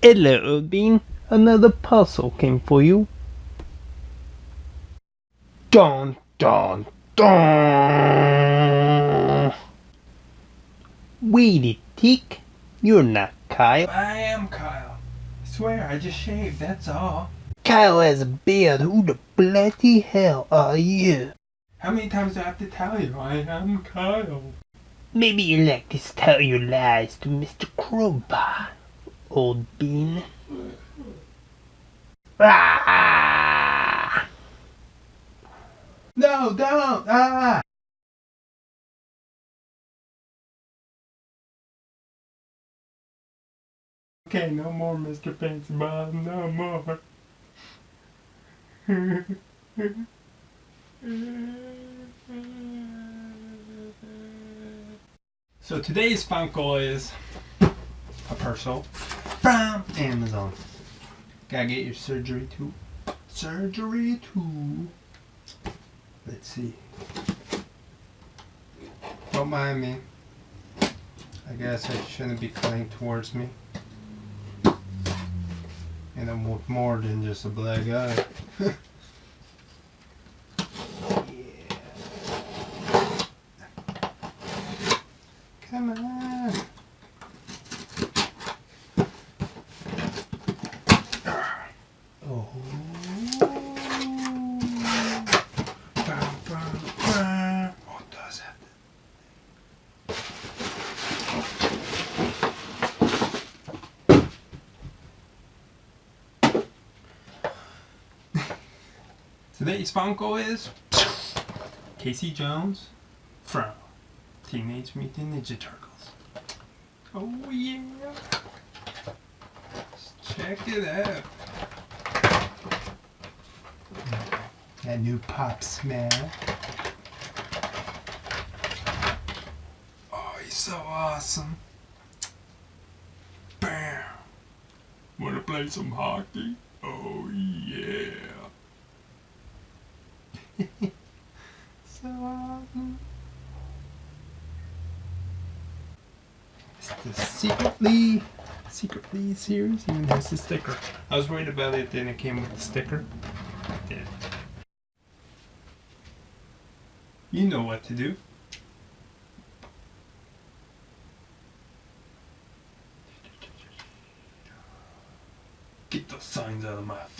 Hello, Bean. Another puzzle came for you. Dun, dun, dun. Wait a tick. You're not Kyle. I am Kyle. I swear, I just shaved, that's all. Kyle has a beard. Who the bloody hell are you? How many times do I have to tell you? I am Kyle. Maybe you like to tell your lies to Mr. Crowbar, old Bean. Ah! No, don't! Ah! Okay, no more Mr. Fancybottom, no more. So today's Funko is a parcel from Amazon. Gotta get your surgery too. Surgery too. Let's see. Don't mind me. I guess I shouldn't be cutting towards me. And I'm more than just a black eye. Yeah. Come on. Oh. What does it? Today's Funko is Casey Jones from Teenage Mutant Ninja Turtles. Oh yeah! Let's check it out. That new pop smell. Oh, he's so awesome. Bam! Wanna play some hockey? Oh yeah! So awesome. It's the Secretly series even has the sticker. I was worried about it, then it came with the sticker. It did. You know what to do. Get those signs out of my face.